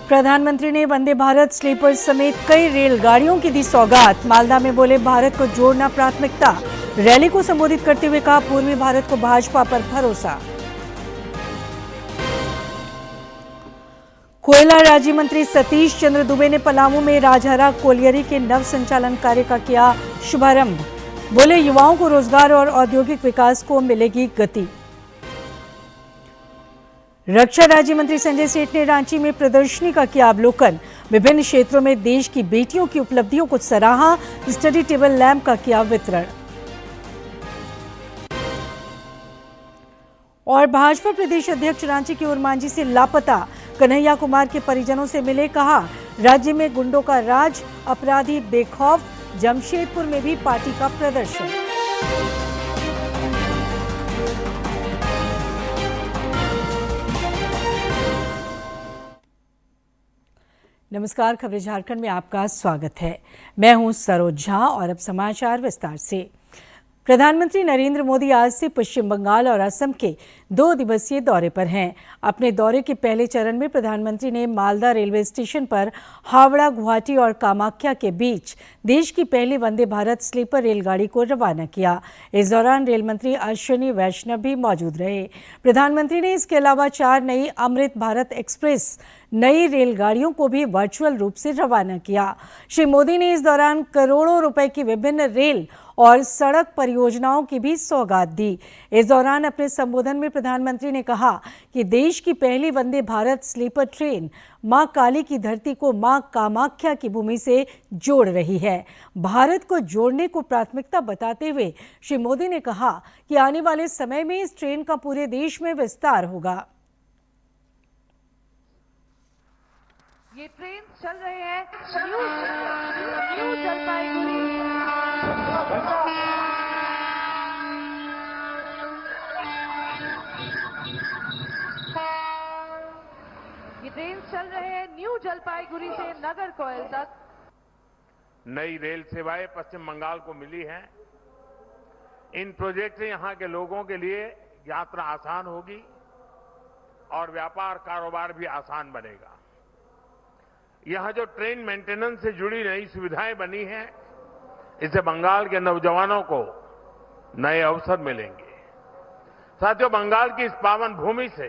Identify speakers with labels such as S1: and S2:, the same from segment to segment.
S1: प्रधानमंत्री ने वंदे भारत स्लीपर समेत कई रेलगाड़ियों की दी सौगात। मालदा में बोले भारत को जोड़ना प्राथमिकता। रैली को संबोधित करते हुए कहा पूर्वी भारत को भाजपा पर भरोसा। कोयला राज्य मंत्री सतीश चंद्र दुबे ने पलामू में राजहरा कोलियरी के नव संचालन कार्य का किया शुभारंभ। बोले युवाओं को रोजगार और औद्योगिक विकास को मिलेगी गति। रक्षा राज्य मंत्री संजय सेठ ने रांची में प्रदर्शनी का किया अवलोकन। विभिन्न क्षेत्रों में देश की बेटियों की उपलब्धियों को सराहा। स्टडी टेबल लैंप का किया वितरण। और भाजपा प्रदेश अध्यक्ष रांची के उरमांझी से लापता। कन्हैया कुमार के परिजनों से मिले, कहा राज्य में गुंडों का राज, अपराधी बेखौफ। जमशेदपुर में भी पार्टी का प्रदर्शन। नमस्कार, खबरें झारखंड में आपका स्वागत है। मैं हूं सरोज झा और अब समाचार विस्तार से। प्रधानमंत्री नरेंद्र मोदी आज से पश्चिम बंगाल और असम के 2 दिवसीय दौरे पर हैं। अपने दौरे के पहले चरण में प्रधानमंत्री ने मालदा रेलवे स्टेशन पर हावड़ा, गुवाहाटी और कामाख्या के बीच देश की पहली वंदे भारत स्लीपर रेलगाड़ी को रवाना किया। इस दौरान रेल मंत्री अश्विनी वैष्णव भी मौजूद रहे। प्रधानमंत्री ने इसके अलावा 4 नई अमृत भारत एक्सप्रेस नई रेलगाड़ियों को भी वर्चुअल रूप से रवाना किया। श्री मोदी ने इस दौरान करोड़ों रुपए की विभिन्न रेल और सड़क परियोजनाओं की भी सौगात दी। इस दौरान अपने संबोधन में प्रधानमंत्री ने कहा कि देश की पहली वंदे भारत स्लीपर ट्रेन मां काली की धरती को मां कामाख्या की भूमि से जोड़ रही है। भारत को जोड़ने को प्राथमिकता बताते हुए श्री मोदी ने कहा कि आने वाले समय में इस ट्रेन का पूरे देश में विस्तार होगा।
S2: ये ट्रेन चल रहे हैं न्यू जलपाईगुड़ी। ये ट्रेन चल रहे हैं न्यू जलपाईगुड़ी से नागरकोइल तक।
S3: नई रेल सेवाएं पश्चिम बंगाल को मिली हैं। इन प्रोजेक्ट से यहां के लोगों के लिए यात्रा आसान होगी और व्यापार कारोबार भी आसान बनेगा। यहां जो ट्रेन मेंटेनेंस से जुड़ी नई सुविधाएं बनी हैं, इससे बंगाल के नौजवानों को नए अवसर मिलेंगे। साथियों, बंगाल की इस पावन भूमि से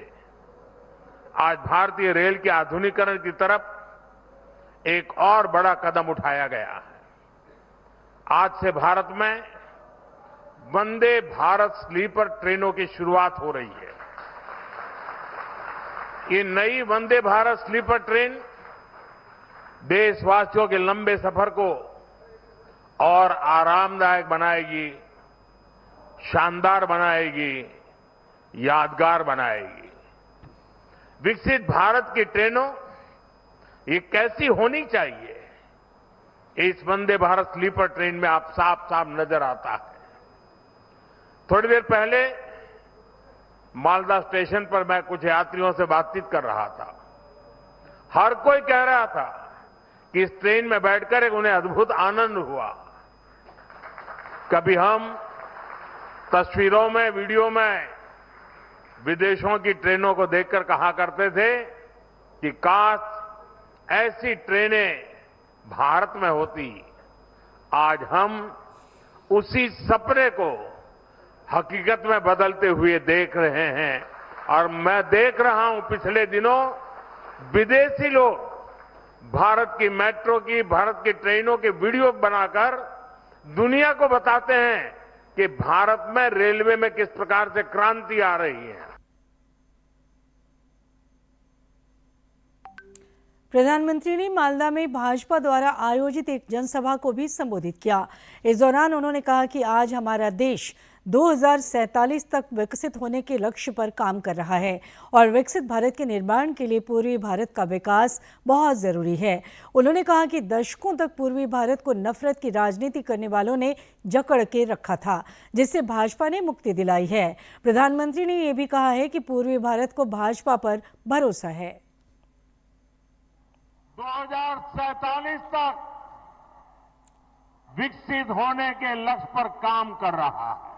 S3: आज भारतीय रेल के आधुनिकीकरण की तरफ एक और बड़ा कदम उठाया गया है। आज से भारत में वंदे भारत स्लीपर ट्रेनों की शुरुआत हो रही है। ये नई वंदे भारत स्लीपर ट्रेन देशवासियों के लंबे सफर को और आरामदायक बनाएगी, शानदार बनाएगी, यादगार बनाएगी। विकसित भारत की ट्रेनों ये कैसी होनी चाहिए, इस वंदे भारत स्लीपर ट्रेन में आप साफ साफ नजर आता है। थोड़ी देर पहले मालदा स्टेशन पर मैं कुछ यात्रियों से बातचीत कर रहा था। हर कोई कह रहा था कि इस ट्रेन में बैठकर एक उन्हें अद्भुत आनंद हुआ। कभी हम तस्वीरों में, वीडियो में विदेशों की ट्रेनों को देखकर कहा करते थे कि काश ऐसी ट्रेनें भारत में होती। आज हम उसी सपने को हकीकत में बदलते हुए देख रहे हैं और मैं देख रहा हूं पिछले दिनों विदेशी लोग भारत की मेट्रो की, भारत की ट्रेनों के वीडियो बनाकर दुनिया को बताते हैं कि भारत में रेलवे में किस प्रकार से क्रांति आ रही है।
S1: प्रधानमंत्री ने मालदा में भाजपा द्वारा आयोजित एक जनसभा को भी संबोधित किया। इस दौरान उन्होंने कहा कि आज हमारा देश 2047 तक विकसित होने के लक्ष्य पर काम कर रहा है और विकसित भारत के निर्माण के लिए पूर्वी भारत का विकास बहुत जरूरी है। उन्होंने कहा कि दशकों तक पूर्वी भारत को नफरत की राजनीति करने वालों ने जकड़ के रखा था, जिससे भाजपा ने मुक्ति दिलाई है। प्रधानमंत्री ने यह भी कहा है कि पूर्वी भारत को भाजपा पर भरोसा है।
S3: 2047 तक विकसित होने के लक्ष्य पर काम कर रहा है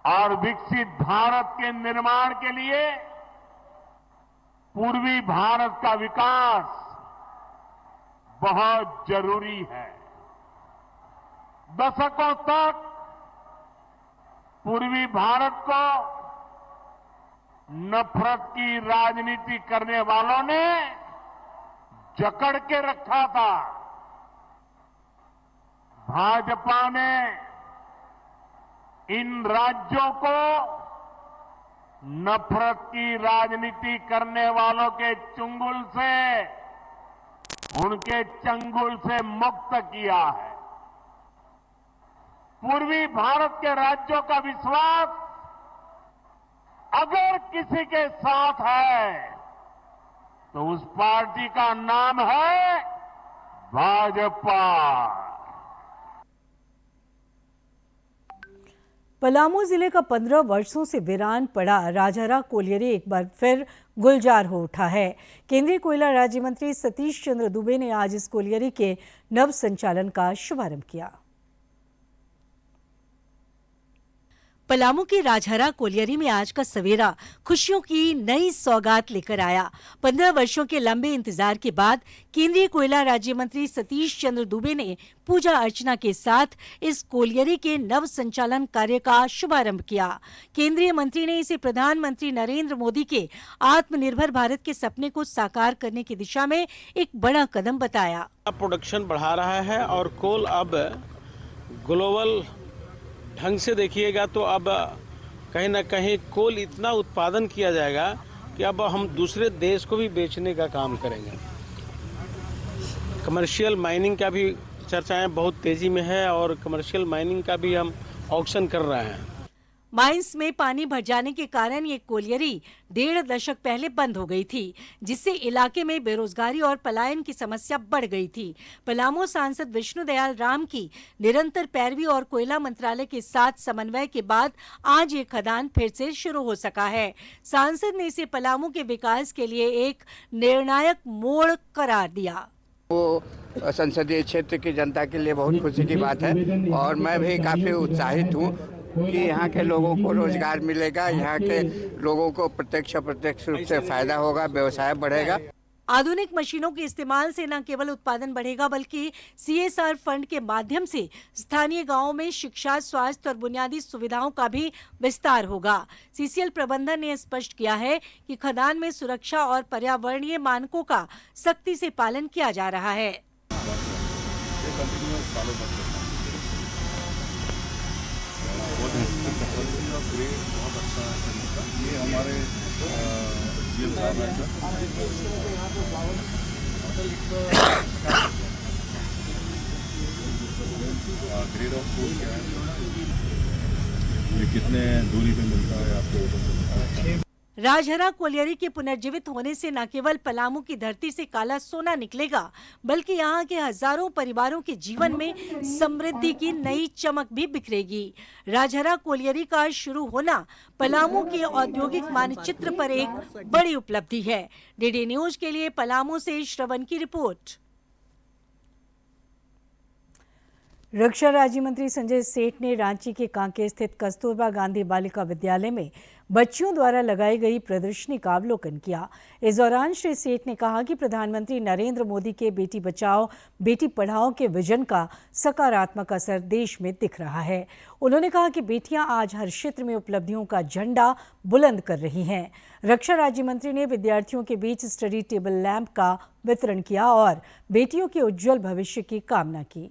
S3: और विकसित भारत के निर्माण के लिए पूर्वी भारत का विकास बहुत जरूरी है। दशकों तक पूर्वी भारत को नफरत की राजनीति करने वालों ने जकड़ के रखा था। भाजपा ने इन राज्यों को नफरत की राजनीति करने वालों के चंगुल से, उनके चंगुल से मुक्त किया है। पूर्वी भारत के राज्यों का विश्वास अगर किसी के साथ है तो उस पार्टी का नाम है भाजपा।
S1: पलामू जिले का 15 वर्षों से वीरान पड़ा राजहरा कोलियरी एक बार फिर गुलजार हो उठा है। केंद्रीय कोयला राज्य मंत्री सतीश चंद्र दुबे ने आज इस कोलियरी के नव संचालन का शुभारंभ किया। पलामू के राजहरा कोलियरी में आज का सवेरा खुशियों की नई सौगात लेकर आया। 15 वर्षों के लंबे इंतजार के बाद केंद्रीय कोयला राज्य मंत्री सतीश चंद्र दुबे ने पूजा अर्चना के साथ इस कोलियरी के नव संचालन कार्य का शुभारंभ किया। केंद्रीय मंत्री ने इसे प्रधानमंत्री नरेंद्र मोदी के आत्मनिर्भर भारत के सपने को साकार करने की दिशा में एक बड़ा कदम बताया।
S4: प्रोडक्शन बढ़ा रहा है और कोल अब ग्लोबल ढंग से देखिएगा तो अब कहीं ना कहीं कोल इतना उत्पादन किया जाएगा कि अब हम दूसरे देश को भी बेचने का काम करेंगे। कमर्शियल माइनिंग का भी चर्चाएं बहुत तेजी में है और कमर्शियल माइनिंग का भी हम ऑक्शन कर रहे हैं।
S1: माइंस में पानी भर जाने के कारण ये कोलियरी 1.5 दशक पहले बंद हो गई थी, जिससे इलाके में बेरोजगारी और पलायन की समस्या बढ़ गई थी। पलामू सांसद विष्णुदयाल राम की निरंतर पैरवी और कोयला मंत्रालय के साथ समन्वय के बाद आज ये खदान फिर से शुरू हो सका है। सांसद ने इसे पलामू के विकास के लिए एक निर्णायक मोड़ करार दिया।
S5: वो संसदीय क्षेत्र की जनता के लिए बहुत खुशी की बात है और मैं भी काफी उत्साहित हूँ कि यहाँ के लोगों को रोजगार मिलेगा, यहाँ के लोगों को प्रत्यक्ष अप्रत्यक्ष रूप से फायदा होगा, व्यवसाय बढ़ेगा।
S1: आधुनिक मशीनों के इस्तेमाल से न केवल उत्पादन बढ़ेगा बल्कि CSR फंड के माध्यम से स्थानीय गांवों में शिक्षा, स्वास्थ्य और बुनियादी सुविधाओं का भी विस्तार होगा। CCL प्रबंधन ने स्पष्ट किया है कि खदान में सुरक्षा और पर्यावरणीय मानकों का सख्ती से पालन किया जा रहा है।
S6: ये हमारे ग्रेड ऑफ फूड क्या है, ये कितने दूरी पे मिलता है आपको?
S1: राजहरा कोलियरी के पुनर्जीवित होने से न केवल पलामू की धरती से काला सोना निकलेगा बल्कि यहाँ के हजारों परिवारों के जीवन में समृद्धि की नई चमक भी बिखरेगी। राजहरा कोलियरी का शुरू होना पलामू के औद्योगिक मानचित्र पर एक बड़ी उपलब्धि है। DD न्यूज के लिए पलामू से श्रवण की रिपोर्ट। रक्षा राज्य मंत्री संजय सेठ ने रांची के कांके स्थित कस्तूरबा गांधी बालिका विद्यालय में बच्चियों द्वारा लगाई गई प्रदर्शनी का अवलोकन किया। इस दौरान श्री सेठ ने कहा कि प्रधानमंत्री नरेंद्र मोदी के बेटी बचाओ बेटी पढ़ाओ के विजन का सकारात्मक असर देश में दिख रहा है। उन्होंने कहा कि बेटियां आज हर क्षेत्र में उपलब्धियों का झंडा बुलंद कर रही हैं। रक्षा राज्य मंत्री ने विद्यार्थियों के बीच स्टडी टेबल लैंप का वितरण किया और बेटियों के उज्जवल भविष्य की कामना की।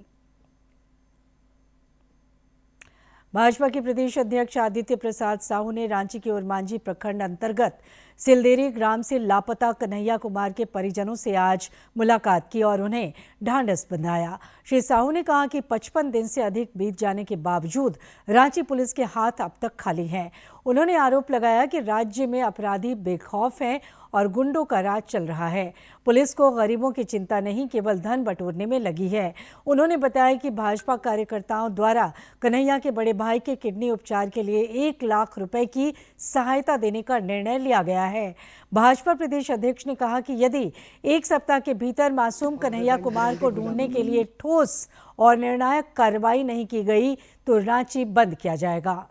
S1: भाजपा के प्रदेश अध्यक्ष आदित्य प्रसाद साहू ने रांची के ओरमांझी प्रखंड अंतर्गत सिलदेरी ग्राम से लापता कन्हैया कुमार के परिजनों से आज मुलाकात की और उन्हें ढांढस बंधाया। श्री साहू ने कहा कि 55 दिन से अधिक बीत जाने के बावजूद रांची पुलिस के हाथ अब तक खाली हैं। उन्होंने आरोप लगाया कि राज्य में अपराधी बेखौफ हैं और गुंडों का राज चल रहा है। पुलिस को गरीबों की चिंता नहीं, केवल धन बटोरने में लगी है। उन्होंने बताया कि भाजपा कार्यकर्ताओं द्वारा कन्हैया के बड़े भाई के किडनी उपचार के लिए 1 लाख रुपए की सहायता देने का निर्णय लिया गया है। भाजपा प्रदेश अध्यक्ष ने कहा कि यदि 1 सप्ताह के भीतर मासूम कन्हैया कुमार को ढूंढने के लिए ठोस और निर्णायक कार्रवाई नहीं की गई तो रांची बंद किया जाएगा।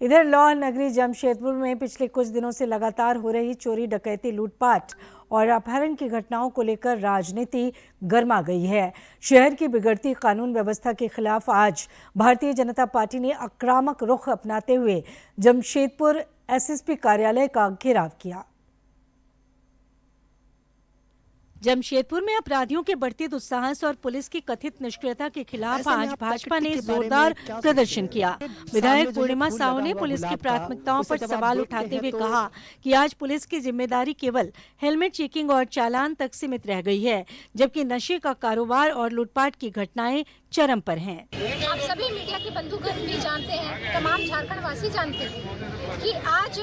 S1: इधर लाहौर नगरी जमशेदपुर में पिछले कुछ दिनों से लगातार हो रही चोरी, डकैती, लूटपाट और अपहरण की घटनाओं को लेकर राजनीति गर्मा गई है। शहर की बिगड़ती कानून व्यवस्था के खिलाफ आज भारतीय जनता पार्टी ने आक्रामक रुख अपनाते हुए जमशेदपुर एसएसपी कार्यालय का घेराव किया। जमशेदपुर में अपराधियों के बढ़ते दुस्साहस और पुलिस की कथित निष्क्रियता के खिलाफ आज भाजपा ने जोरदार प्रदर्शन किया। विधायक पूर्णिमा साहू ने पुलिस की प्राथमिकताओं पर सवाल उठाते हुए कहा कि आज पुलिस की जिम्मेदारी केवल हेलमेट चेकिंग और चालान तक सीमित रह गई है, जबकि नशे का कारोबार और लूटपाट की घटनाएं चरम पर हैं।
S7: आप सभी मीडिया के बंधुगण भी जानते हैं, तमाम झारखंड वासी जानते हैं कि आज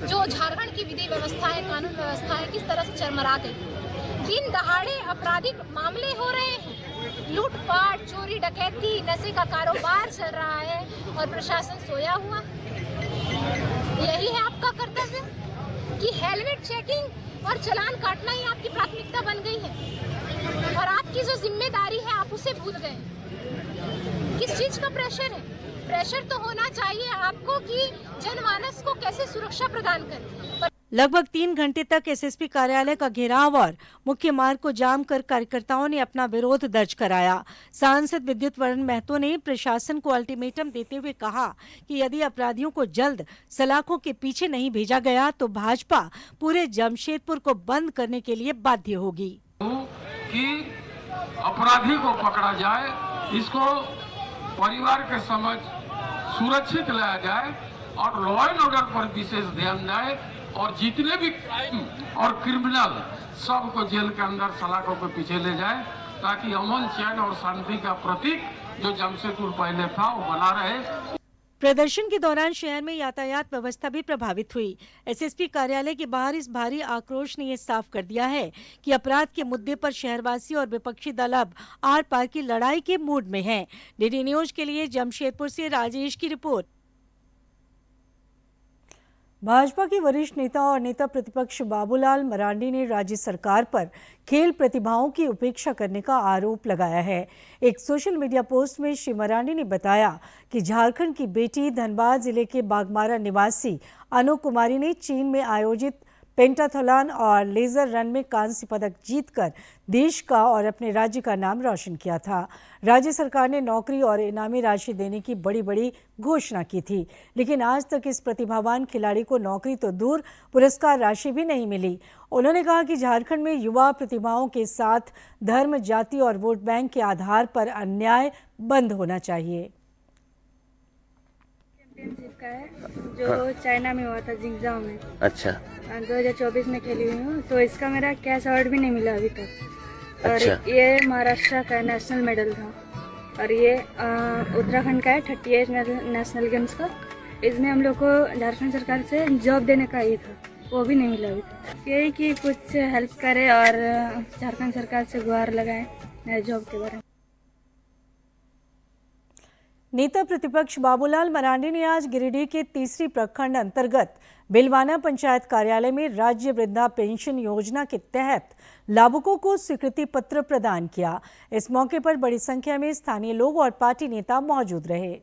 S7: जो झारखंड की विधि व्यवस्था है, कानून व्यवस्था है, किस तरह से चरमरा गई। दिन दहाड़े आपराधिक मामले हो रहे हैं, लूटपाट, चोरी, डकैती, नशे का कारोबार चल रहा है और प्रशासन सोया हुआ। यही है आपका कर्तव्य कि हेलमेट चेकिंग और चालान काटना ही आपकी प्राथमिकता बन गई है और आपकी जो जिम्मेदारी है आप उसे भूल गए। किस चीज का प्रेशर है? प्रेशर तो होना चाहिए आपको कि जनमानस को कैसे सुरक्षा प्रदान करें।
S1: लगभग 3 घंटे तक एसएसपी कार्यालय का घेराव और मुख्य मार्ग को जाम कर कार्यकर्ताओं ने अपना विरोध दर्ज कराया। सांसद विद्युत वरण महतो ने प्रशासन को अल्टीमेटम देते हुए कहा कि यदि अपराधियों को जल्द सलाखों के पीछे नहीं भेजा गया तो भाजपा पूरे जमशेदपुर को बंद करने के लिए बाध्य होगी।
S8: कि अपराधी को पकड़ा जाए, इसको परिवार के समझ सुरक्षित लाया जाए और लॉ एंड ऑर्डर पर विशेष ध्यान जाए और जितने भी क्राइम और क्रिमिनल सबको जेल के अंदर सलाखों के पीछे ले जाए, ताकि अमन, चैन और शांति का प्रतीक जो जमशेदपुर पहले था वो बना रहे।
S1: प्रदर्शन के दौरान शहर में यातायात व्यवस्था भी प्रभावित हुई। एसएसपी कार्यालय के बाहर इस भारी आक्रोश ने ये साफ कर दिया है कि अपराध के मुद्दे पर शहरवासी और विपक्षी दल अब आर पार की लड़ाई के मूड में हैं। डीडी न्यूज के लिए जमशेदपुर से राजेश की रिपोर्ट। भाजपा के वरिष्ठ नेता और नेता प्रतिपक्ष बाबूलाल मरांडी ने राज्य सरकार पर खेल प्रतिभाओं की उपेक्षा करने का आरोप लगाया है। एक सोशल मीडिया पोस्ट में श्री मरांडी ने बताया कि झारखंड की बेटी धनबाद जिले के बागमारा निवासी अनु कुमारी ने चीन में आयोजित पेंटाथलॉन और लेजर रन में कांस्य पदक जीतकर देश का और अपने राज्य का नाम रोशन किया था। राज्य सरकार ने नौकरी और इनामी राशि देने की बड़ी घोषणा की थी, लेकिन आज तक इस प्रतिभावान खिलाड़ी को नौकरी तो दूर पुरस्कार राशि भी नहीं मिली। उन्होंने कहा कि झारखंड में युवा प्रतिभाओं के साथ धर्म, जाति और वोट बैंक के आधार पर अन्याय बंद होना चाहिए।
S9: चैंपियनशिप का है जो चाइना में हुआ था, जिंगजाओ में।
S10: अच्छा।
S9: 2024 में खेली हुई हूँ, तो इसका मेरा कैश अवार्ड भी नहीं मिला अभी तक। और
S10: अच्छा।
S9: ये महाराष्ट्र का नेशनल मेडल था और ये उत्तराखंड का है 38 नेशनल गेम्स का। इसमें हम लोग को झारखंड सरकार से जॉब देने का ही था, वो भी नहीं मिला अभी तक। यही कि कुछ हेल्प करे और झारखंड सरकार से गुहार लगाए नए जॉब के बारे में।
S1: नेता प्रतिपक्ष बाबूलाल मरांडी ने आज गिरिडीह के तीसरी प्रखंड अंतर्गत बिलवाना पंचायत कार्यालय में राज्य वृद्धा पेंशन योजना के तहत लाभुकों को स्वीकृति पत्र प्रदान किया। इस मौके पर बड़ी संख्या में स्थानीय लोग और पार्टी नेता मौजूद रहे।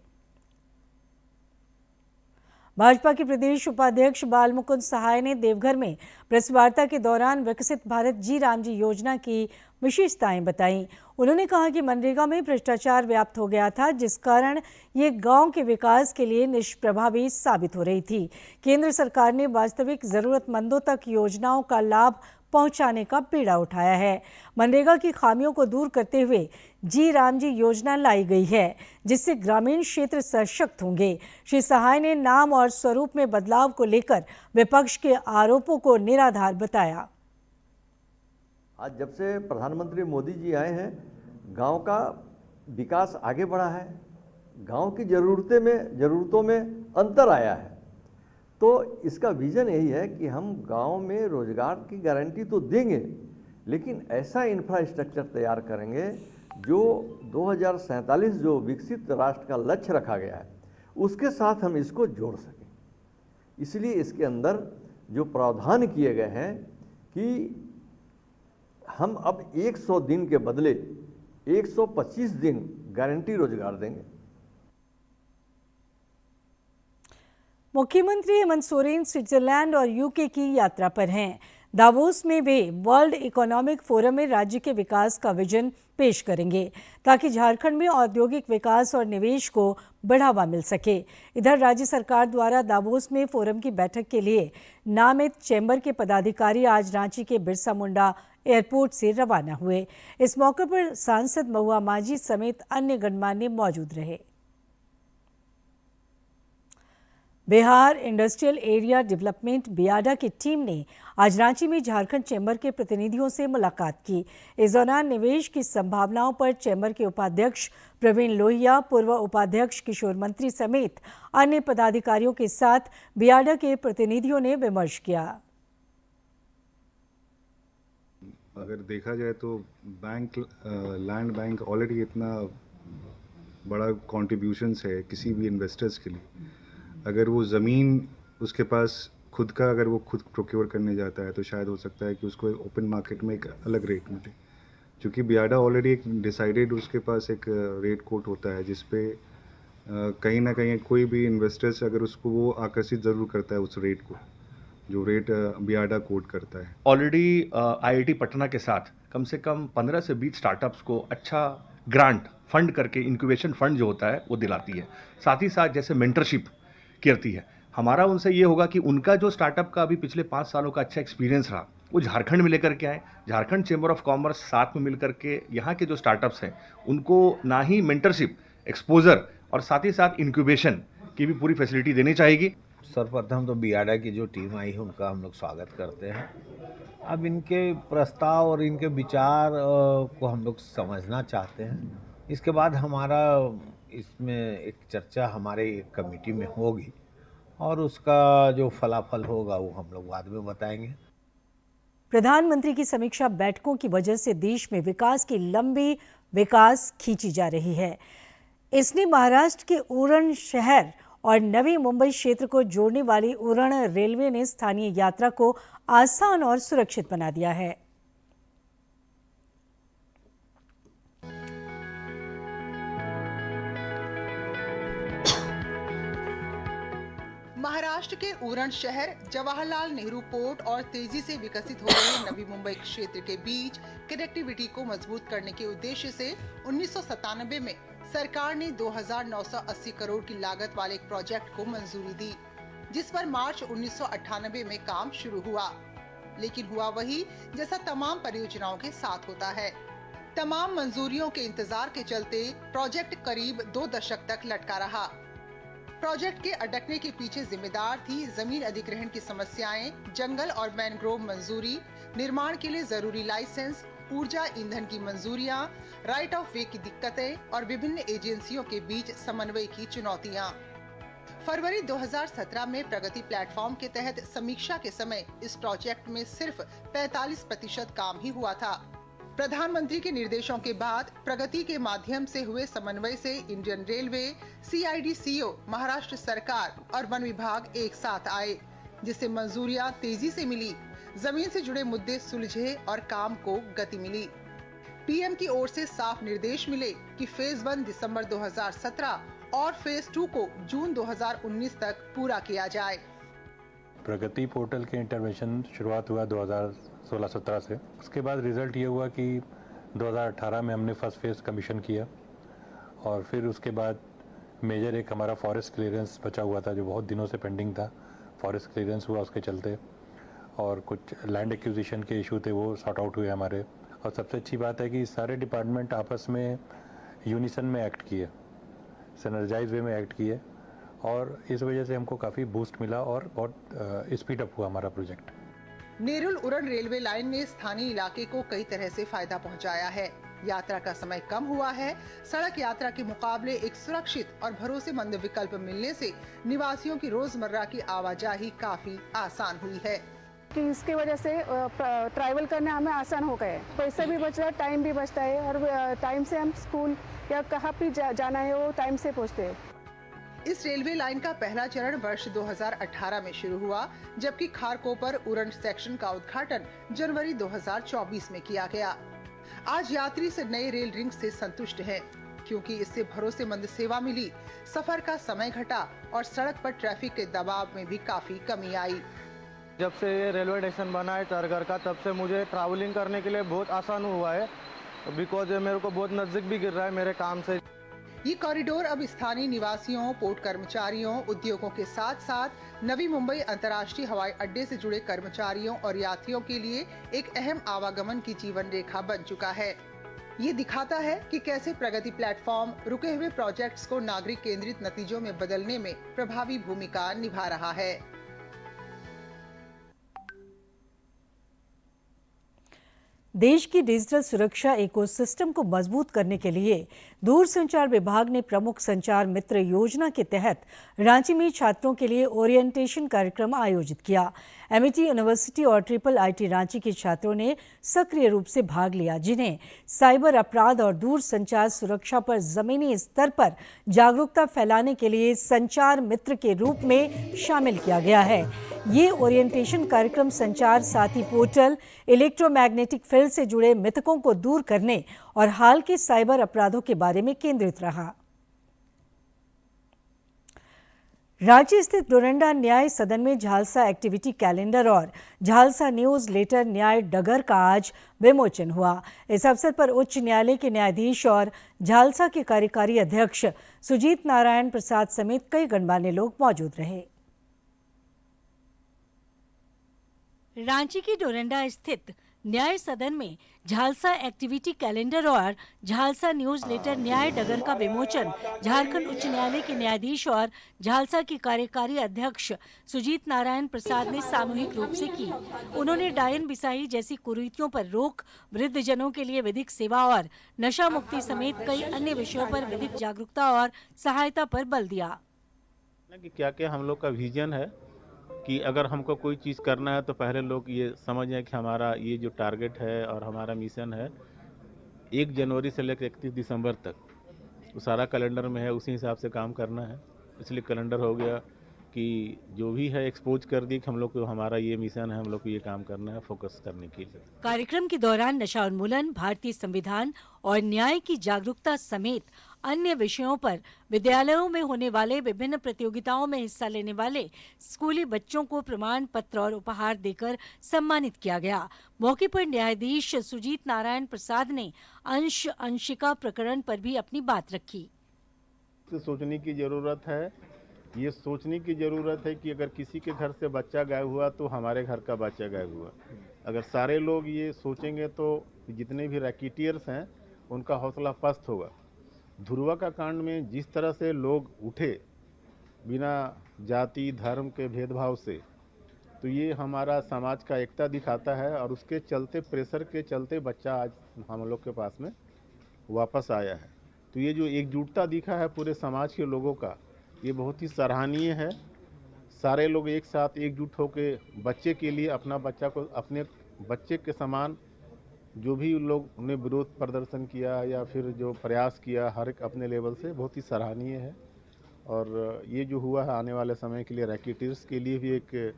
S1: भाजपा के प्रदेश उपाध्यक्ष बालमुकुंद सहाय ने देवघर में प्रेस वार्ता के दौरान विकसित भारत जी राम जी योजना की विशेषताएं बताई। उन्होंने कहा कि मनरेगा में भ्रष्टाचार व्याप्त हो गया था, जिस कारण ये गांव के विकास के लिए निष्प्रभावी साबित हो रही थी। केंद्र सरकार ने वास्तविक जरूरतमंदों तक योजनाओं का लाभ पहुंचाने का बीड़ा उठाया है। मनरेगा की खामियों को दूर करते हुए जी राम जी योजना लाई गई है, जिससे ग्रामीण क्षेत्र सशक्त होंगे। श्री सहाय ने नाम और स्वरूप में बदलाव को लेकर विपक्ष के आरोपों को निराधार बताया।
S11: आज जब से प्रधानमंत्री मोदी जी आए हैं, गांव का विकास आगे बढ़ा है, गांव की ज़रूरतों में अंतर आया है। तो इसका विजन यही है कि हम गांव में रोजगार की गारंटी तो देंगे, लेकिन ऐसा इंफ्रास्ट्रक्चर तैयार करेंगे जो 2047 जो विकसित राष्ट्र का लक्ष्य रखा गया है उसके साथ हम इसको जोड़ सकें। इसलिए इसके अंदर जो प्रावधान किए गए हैं कि हम अब 100 दिन के बदले 125 दिन गारंटी रोजगार देंगे।
S1: मुख्यमंत्री हेमंत सोरेन स्विट्जरलैंड और यूके की यात्रा पर हैं। दावोस में वे वर्ल्ड इकोनॉमिक फोरम में राज्य के विकास का विजन पेश करेंगे ताकि झारखंड में औद्योगिक विकास और निवेश को बढ़ावा मिल सके। इधर राज्य सरकार द्वारा दावोस में फोरम की बैठक के लिए नामित चैम्बर के पदाधिकारी आज रांची के बिरसा मुंडा एयरपोर्ट से रवाना हुए। इस मौके पर सांसद महुआ माझी समेत अन्य गणमान्य मौजूद रहे। Bihar industrial area development BIADA की टीम ने आज रांची में झारखंड चैम्बर के प्रतिनिधियों से मुलाकात की। इस दौरान निवेश की संभावनाओं पर चैम्बर के उपाध्यक्ष प्रवीण लोहिया, पूर्व उपाध्यक्ष किशोर मंत्री समेत अन्य पदाधिकारियों के साथ बियाडा के प्रतिनिधियों ने विमर्श किया।
S6: अगर देखा जाए तो लैंड बैंक ऑलरेडी इतना बड़ा कॉन्ट्रीब्यूशंस है किसी भी इन्वेस्टर्स के लिए। अगर वो ज़मीन उसके पास खुद का अगर वो खुद प्रोक्योर करने जाता है तो शायद हो सकता है कि उसको ओपन मार्केट में एक अलग रेट मिले, क्योंकि बियाडा ऑलरेडी एक डिसाइडेड उसके पास एक रेट कोट होता है जिस पे कहीं ना कहीं कोई भी इन्वेस्टर्स अगर उसको वो आकर्षित ज़रूर करता है उस रेट को जो रेट बियाडा कोट करता है।
S10: ऑलरेडी आईआईटी पटना के साथ कम से कम 15 से 20 स्टार्टअप्स को अच्छा ग्रांट फंड करके इंक्यूबेशन फंड जो होता है वो दिलाती है। साथ ही साथ जैसे मेंटरशिप करती है। हमारा उनसे ये होगा कि उनका जो स्टार्टअप का अभी पिछले 5 सालों का अच्छा एक्सपीरियंस रहा वो झारखंड में लेकर के आए। झारखंड चैम्बर ऑफ कॉमर्स साथ में मिलकर के यहाँ के जो स्टार्टअप्स हैं उनको ना ही मेंटरशिप, एक्सपोजर और साथ ही साथ इंक्यूबेशन की भी पूरी फैसिलिटी देनी चाहिए।
S12: सर्वप्रथम तो बियाडा की जो टीम आई है उनका हम लोग स्वागत करते हैं। अब इनके प्रस्ताव और इनके विचार को हम लोग समझना चाहते हैं। इसके बाद हमारा इसमें एक चर्चा हमारे कमेटी में होगी और उसका जो फलाफल होगा वो हम लोग बाद में बताएंगे।
S1: प्रधानमंत्री की समीक्षा बैठकों की वजह से देश में विकास की लंबी विकास खींची जा रही है। इसने महाराष्ट्र के उरण शहर और नवी मुंबई क्षेत्र को जोड़ने वाली उरण रेलवे ने स्थानीय यात्रा को आसान और सुरक्षित बना दिया है।
S13: महाराष्ट्र के उरण शहर, जवाहरलाल नेहरू पोर्ट और तेजी से विकसित हो रहे नवी मुंबई क्षेत्र के बीच कनेक्टिविटी को मजबूत करने के उद्देश्य से 1997 में सरकार ने 2,980 करोड़ की लागत वाले एक प्रोजेक्ट को मंजूरी दी, जिस पर मार्च 1998 में काम शुरू हुआ। लेकिन हुआ वही जैसा तमाम परियोजनाओं के साथ होता है। तमाम मंजूरियों के इंतजार के चलते प्रोजेक्ट करीब 2 दशक तक लटका रहा। प्रोजेक्ट के अटकने के पीछे जिम्मेदार थी जमीन अधिग्रहण की समस्याएं, जंगल और मैनग्रोव मंजूरी, निर्माण के लिए जरूरी लाइसेंस, ऊर्जा ईंधन की मंजूरियां, राइट ऑफ वे की दिक्कतें और विभिन्न एजेंसियों के बीच समन्वय की चुनौतियां। फरवरी 2017 में प्रगति प्लेटफॉर्म के तहत समीक्षा के समय इस प्रोजेक्ट में सिर्फ 45% काम ही हुआ था। प्रधानमंत्री के निर्देशों के बाद प्रगति के माध्यम से हुए समन्वय से इंडियन रेलवे, CIDCO, महाराष्ट्र सरकार और वन विभाग एक साथ आए, जिससे मंजूरियां तेजी से मिली, जमीन से जुड़े मुद्दे सुलझे और काम को गति मिली। PM की ओर से साफ निर्देश मिले कि फेज 1 दिसंबर 2017 और फेज 2 को जून 2019 तक पूरा किया जाए।
S14: प्रगति पोर्टल के इंटरवेंशन शुरुआत हुआ 2016-17 से। उसके बाद रिजल्ट ये हुआ कि 2018 में हमने फर्स्ट फेज कमीशन किया और फिर उसके बाद मेजर एक हमारा फॉरेस्ट क्लियरेंस बचा हुआ था जो बहुत दिनों से पेंडिंग था। फॉरेस्ट क्लियरेंस हुआ उसके चलते, और कुछ लैंड एक्विजिशन के इशू थे वो सॉर्ट आउट हुए हमारे। और सबसे अच्छी बात है कि सारे डिपार्टमेंट आपस में यूनिसन में एक्ट किए, सिनर्जाइज वे में एक्ट किए, और इस वजह से हमको काफ़ी बूस्ट मिला और बहुत स्पीड अप हुआ हमारा project.
S13: Nerul Uran railway line ने स्थानीय इलाके को कई तरह से फायदा पहुंचाया है। यात्रा का समय कम हुआ है। सड़क यात्रा के मुकाबले एक सुरक्षित और भरोसेमंद विकल्प मिलने से निवासियों की रोजमर्रा की आवाजाही काफी आसान हुई है।
S9: कि इसकी वजह से ट्रैवल करना हमें आसान हो गया है। पैसे भी बच रहा है, टाइम भी बचता है, और टाइम से हम स्कूल या कहाँ भी जाना है वो टाइम से पहुँचते हैं।
S13: इस रेलवे लाइन का पहला चरण वर्ष 2018 में शुरू हुआ, जबकि खारकोपर उरण सेक्शन का उद्घाटन जनवरी 2024 में किया गया। आज यात्री से नए रेल रिंग से संतुष्ट हैं। क्योंकि इससे भरोसेमंद सेवा मिली, सफर का समय घटा और सड़क पर ट्रैफिक के दबाव में भी काफी कमी आई।
S15: जब से ये रेलवे स्टेशन बना है चरघर का, तब से मुझे ट्रैवलिंग करने के लिए बहुत आसान हुआ है, बिकॉज मेरे को बहुत नजदीक भी गिर रहा है मेरे काम से।
S13: ये कॉरिडोर अब स्थानीय निवासियों, पोर्ट कर्मचारियों, उद्योगों के साथ साथ नवी मुंबई अंतर्राष्ट्रीय हवाई अड्डे से जुड़े कर्मचारियों और यात्रियों के लिए एक अहम आवागमन की जीवन रेखा बन चुका है। ये दिखाता है कि कैसे प्रगति प्लेटफॉर्म रुके हुए प्रोजेक्ट्स को नागरिक केंद्रित नतीजों में बदलने में प्रभावी भूमिका निभा रहा है।
S1: देश की डिजिटल सुरक्षा इकोसिस्टम को मजबूत करने के लिए दूरसंचार विभाग ने प्रमुख संचार मित्र योजना के तहत रांची में छात्रों के लिए ओरिएंटेशन कार्यक्रम आयोजित किया। एमिटी यूनिवर्सिटी और IIIT रांची के छात्रों ने सक्रिय रूप से भाग लिया, जिन्हें साइबर अपराध और दूरसंचार सुरक्षा पर जमीनी स्तर पर जागरूकता फैलाने के लिए संचार मित्र के रूप में शामिल किया गया है। ये ओरिएंटेशन कार्यक्रम संचार साथी पोर्टल, इलेक्ट्रोमैग्नेटिक फील्ड से जुड़े मिथकों को दूर करने और हाल के साइबर अपराधों के बारे में केंद्रित रहा। रांची स्थित डोरंडा न्याय सदन में झालसा एक्टिविटी कैलेंडर और झालसा न्यूज लेटर न्याय डगर का आज विमोचन हुआ। इस अवसर पर उच्च न्यायालय के न्यायाधीश और झालसा के कार्यकारी अध्यक्ष सुजीत नारायण प्रसाद समेत कई गणमान्य लोग मौजूद रहे। रांची के डोरंडा स्थित न्याय सदन में झालसा एक्टिविटी कैलेंडर और झालसा न्यूज लेटर न्याय डगर का विमोचन झारखंड उच्च न्यायालय के न्यायाधीश और झालसा के कार्यकारी अध्यक्ष सुजीत नारायण प्रसाद ने सामूहिक रूप से की। उन्होंने डायन बिसाही जैसी कुरीतियों पर रोक, वृद्धजनों के लिए विधिक सेवा और नशा मुक्ति समेत कई अन्य विषयों पर विधिक जागरूकता और सहायता पर बल दिया।
S4: क्या क्या हम लोग का विजन है कि अगर हमको कोई चीज़ करना है तो पहले लोग ये समझें कि हमारा ये जो टारगेट है और हमारा मिशन है 1 जनवरी से लेकर 31 दिसंबर तक, वो सारा कैलेंडर में है, उसी हिसाब से काम करना है। इसलिए कैलेंडर हो गया कि जो भी है एक्सपोज कर दी कि हम लोग को हमारा ये मिशन है, हम लोग को ये काम करना है, फोकस करने के लिए।
S1: कार्यक्रम के दौरान नशा उन्मूलन, भारतीय संविधान और न्याय की जागरूकता समेत अन्य विषयों पर विद्यालयों में होने वाले विभिन्न प्रतियोगिताओं में हिस्सा लेने वाले स्कूली बच्चों को प्रमाण पत्र और उपहार देकर सम्मानित किया गया। मौके पर न्यायाधीश सुजीत नारायण प्रसाद ने अंश अंशिका प्रकरण पर भी अपनी बात रखी।
S4: सोचने की जरूरत है, ये सोचने की ज़रूरत है कि अगर किसी के घर से बच्चा गायब हुआ तो हमारे घर का बच्चा गायब हुआ। अगर सारे लोग ये सोचेंगे तो जितने भी रैकेटियर्स हैं उनका हौसला पस्त होगा। धुरवा का कांड में जिस तरह से लोग उठे बिना जाति धर्म के भेदभाव से, तो ये हमारा समाज का एकता दिखाता है और उसके चलते, प्रेशर के चलते बच्चा आज हम लोग के पास में वापस आया है। तो ये जो एकजुटता दिखा है पूरे समाज के लोगों का, ये बहुत ही सराहनीय है। सारे लोग एक साथ एकजुट होकर बच्चे के लिए, अपना बच्चा को अपने बच्चे के समान जो भी लोग ने विरोध प्रदर्शन किया या फिर जो प्रयास किया, हर एक अपने लेवल से बहुत ही सराहनीय है। और ये जो हुआ है आने वाले समय के लिए रैकेटियर्स के लिए भी एक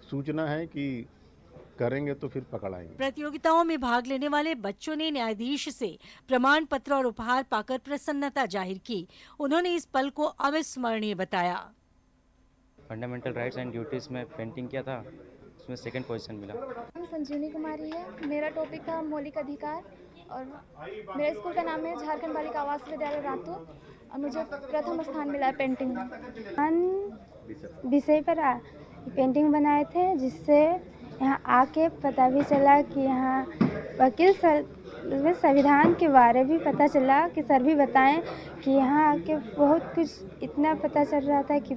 S4: सूचना है कि करेंगे तो फिर पकड़ाएंगे।
S1: प्रतियोगिताओं में भाग लेने वाले बच्चों ने न्यायाधीश से प्रमाण पत्र और उपहार पाकर प्रसन्नता जाहिर की। उन्होंने इस पल को अविस्मरणीय बताया।
S16: फंडामेंटल राइट्स एंड ड्यूटीज में पेंटिंग किया था, उसमें 2nd पोजीशन मिला।
S9: संजीवनी कुमारी है, मेरा टॉपिक था मौलिक अधिकार और मेरे स्कूल का नाम है झारखंड बालिका आवास विद्यालय रातू और मुझे प्रथम स्थान मिला है पेंटिंग में। विषय पर पेंटिंग बनाए थे, जिससे यहाँ आके पता भी चला कि यहाँ वकील सर में संविधान के बारे भी पता चला कि सर भी बताएं कि यहाँ आके बहुत कुछ इतना पता चल रहा था कि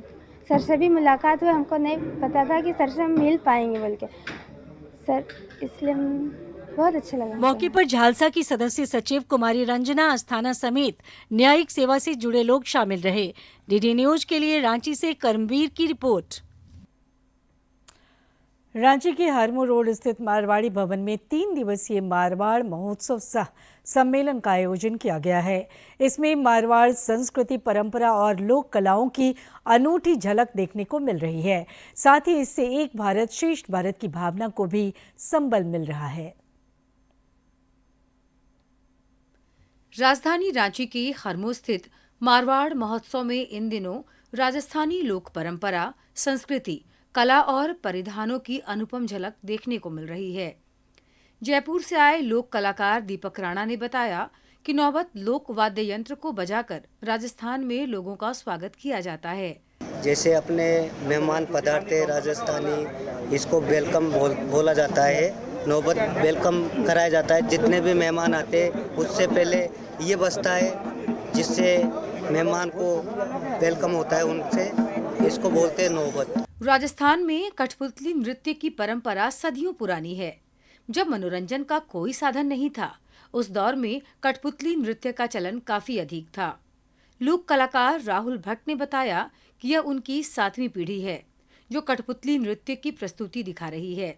S9: सर से भी मुलाकात हुई। हमको नहीं पता था कि सर से हम मिल पाएंगे बोल के सर, इसलिए बहुत अच्छा लगा।
S1: मौके पर झालसा की सदस्य सचिव कुमारी रंजना अस्थाना समेत न्यायिक सेवा से जुड़े लोग शामिल रहे। डीडी न्यूज के लिए रांची से कर्मवीर की रिपोर्ट। रांची के हरमू रोड स्थित मारवाड़ी भवन में 3 दिवसीय मारवाड़ महोत्सव सह सम्मेलन का आयोजन किया गया है। इसमें मारवाड़ संस्कृति, परंपरा और लोक कलाओं की अनूठी झलक देखने को मिल रही है। साथ ही इससे एक भारत श्रेष्ठ भारत की भावना को भी संबल मिल रहा है।
S17: राजधानी रांची के खरमो स्थित मारवाड़ महोत्सव में इन दिनों राजस्थानी लोक परंपरा, संस्कृति, कला और परिधानों की अनुपम झलक देखने को मिल रही है। जयपुर से आए लोक कलाकार दीपक राणा ने बताया कि नौबत लोक वाद्य यंत्र को बजाकर राजस्थान में लोगों का स्वागत किया जाता है।
S18: जैसे अपने मेहमान पधारते राजस्थानी, इसको वेलकम बोला जाता है। नौबत वेलकम कराया जाता है। जितने भी मेहमान आते हैं उससे पहले ये बजता है, जिससे मेहमान को वेलकम होता है उनसे। इसको बोलते हैं नौबत।
S17: राजस्थान में कठपुतली नृत्य की परंपरा सदियों पुरानी है। जब मनोरंजन का कोई साधन नहीं था, उस दौर में कठपुतली नृत्य का चलन काफी अधिक था। लोक कलाकार राहुल भट्ट ने बताया कि यह उनकी 7वीं पीढ़ी है जो कठपुतली नृत्य की प्रस्तुति दिखा रही है।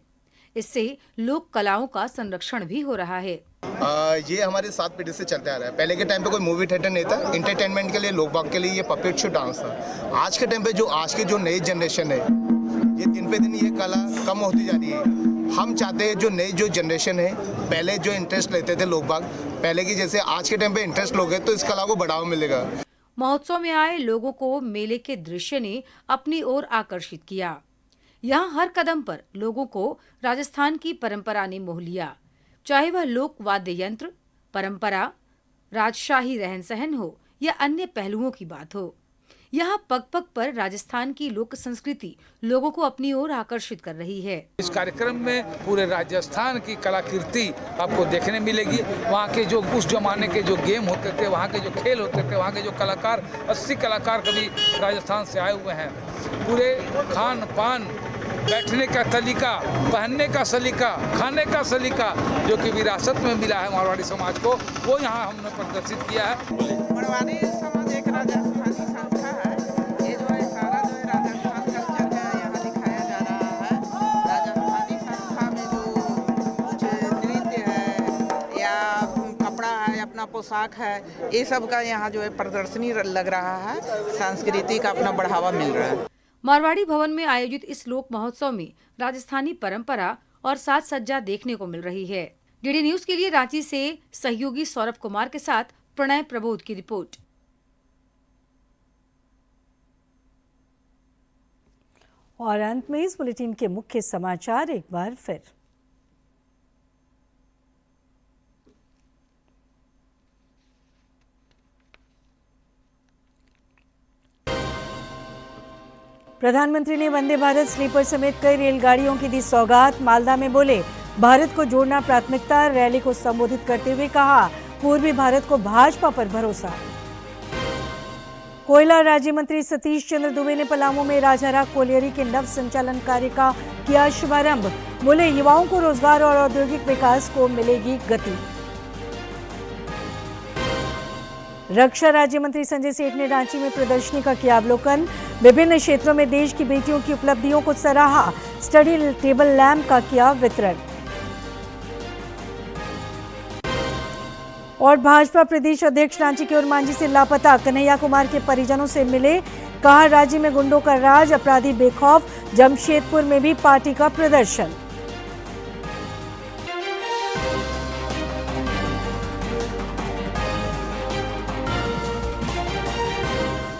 S17: इससे लोक कलाओं का संरक्षण भी हो रहा है।
S19: ये हमारे 7 पीढ़ी से चलते आ रहा है। पहले के टाइम पे कोई मूवी थिएटर नहीं था, इंटरटेनमेंट के लिए लोक बाग के लिए ये पपेट शो डांस था। आज के टाइम पे आज की जो नई जनरेशन है, ये दिन पे दिन ये कला कम होती जा रही है। हम चाहते हैं जो जनरेशन है, पहले जो इंटरेस्ट लेते थे लोक बाग, पहले की जैसे आज के टाइम पे इंटरेस्ट लोगे तो इस कला को बढ़ावा मिलेगा।
S17: महोत्सव में आए लोगों को मेले के दृश्य ने अपनी ओर आकर्षित किया। यहाँ हर कदम पर लोगों को राजस्थान की परंपरा ने मोह लिया, चाहे वह लोक वाद्य यंत्र, परंपरा, राजशाही रहन सहन हो या अन्य पहलुओं की बात हो। यहाँ पग पग पर राजस्थान की लोक संस्कृति लोगों को अपनी ओर आकर्षित कर रही है।
S20: इस कार्यक्रम में पूरे राजस्थान की कलाकृति आपको देखने मिलेगी। वहाँ के जो उस जमाने के जो गेम होते थे, वहाँ के जो खेल होते थे, वहाँ के जो कलाकार 80 कलाकार कभी राजस्थान से आए हुए हैं। पूरे खान पान, बैठने का तरीका, पहनने का सलीका, खाने का सलीका जो कि विरासत में मिला है मारवाड़ी समाज को, वो यहाँ हमने प्रदर्शित किया है।
S21: मारवाड़ी समाज एक राजस्थानी संस्था है। ये जो है सारा जो है राजस्थान कल्चर का यहाँ दिखाया जा रहा है। राजस्थानी संस्था में जो कुछ नृत्य है या कपड़ा है, अपना पोशाक है, ये सब का यहाँ जो है प्रदर्शनी लग रहा है। संस्कृति का अपना बढ़ावा मिल रहा है।
S17: मारवाड़ी भवन में आयोजित इस लोक महोत्सव में राजस्थानी परंपरा और साज सज्जा देखने को मिल रही है। डीडी न्यूज के लिए रांची से सहयोगी सौरभ कुमार के साथ प्रणय प्रबोध की रिपोर्ट।
S1: और अंत में इस बुलेटिन के मुख्य समाचार एक बार फिर। प्रधानमंत्री ने वंदे भारत स्लीपर समेत कई रेलगाड़ियों की दी सौगात। मालदा में बोले, भारत को जोड़ना प्राथमिकता। रैली को संबोधित करते हुए कहा, पूर्वी भारत को भाजपा पर भरोसा। कोयला राज्य मंत्री सतीश चंद्र दुबे ने पलामू में राजारा कोलियरी के नव संचालन कार्य का किया शुभारंभ। बोले, युवाओं को रोजगार और औद्योगिक विकास को मिलेगी गति। रक्षा राज्य मंत्री संजय सेठ ने रांची में प्रदर्शनी का किया अवलोकन। विभिन्न क्षेत्रों में देश की बेटियों की उपलब्धियों को सराहा। स्टडी टेबल लैंप का किया वितरण। और भाजपा प्रदेश अध्यक्ष रांची के उरमांझी से लापता। कन्हैया कुमार के परिजनों से मिले, कहा राज्य में गुंडों का राज, अपराधी बेखौफ। जमशेदपुर में भी पार्टी का प्रदर्शन।